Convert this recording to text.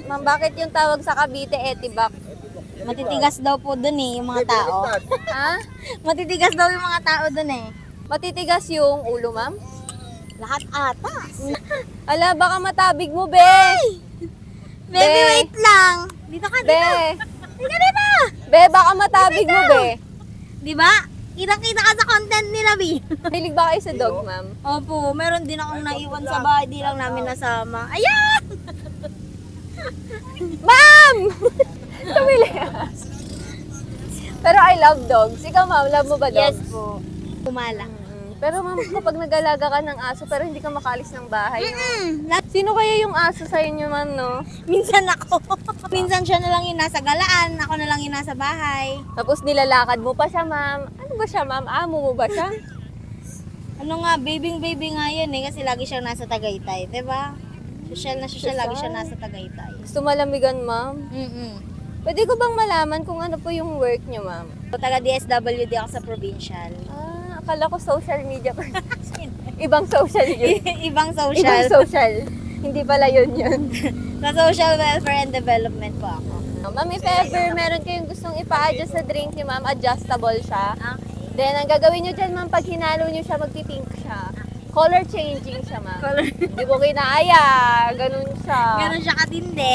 Ma'am, bakit yung tawag sa Cavite Etibak? Matitigas daw po dun eh, yung mga tao. Ha? Matitigas daw yung mga tao dun eh. Matitigas yung ulo, ma'am? Lahat ata. Ala, baka matabig mo, be! Baby, Be. wait lang. Dito ka, dito. Be! Dito, dito. Be, baka matabig mo, be! Di ba? Kitang-kita ka sa content nila, Bi. Hilig ba kayo sa dog, ma'am? Opo, meron din akong naiwan sa bahay, di lang namin nasama. Ayan! Ma'am! Tumilias. Pero I love dogs. Ikaw, ma'am, love mo ba dogs? Yes po. Kumala. Pero ma'am, kapag nag-alaga ka ng aso pero hindi ka makaalis ng bahay, Mm-mm. sino kaya yung aso sa inyo, ma'am, no? Minsan ako. Minsan siya na lang yung nasa galaan, ako na lang yung nasa bahay. Tapos nilalakad mo pa siya, ma'am. Ano ba siya, ma'am? Amo mo ba siya? Ano nga, baby nga yan eh, kasi lagi siyang nasa Tagaytay, diba? Social na social, lagi siya nasa Tagaytay. Gusto malamigan, ma'am? Pwede ko bang malaman kung ano po yung work niyo, ma'am? So, taga DSWD ako sa provincial. Akala ko social media person. Ibang social yun. Ibang Ibang social. social. Hindi pala yun. Sa social welfare and development po ako. Ma'am, if ever meron kayong gustong ipa-adjust sa drink niyo, ma'am, adjustable siya. Okay. Then, ang gagawin nyo dyan, ma'am, pag hinalo nyo siya, magpipink siya. Color changing siya, ma'am. Color. Hindi mo kinaya. Ganun siya. Ganun siya katindi.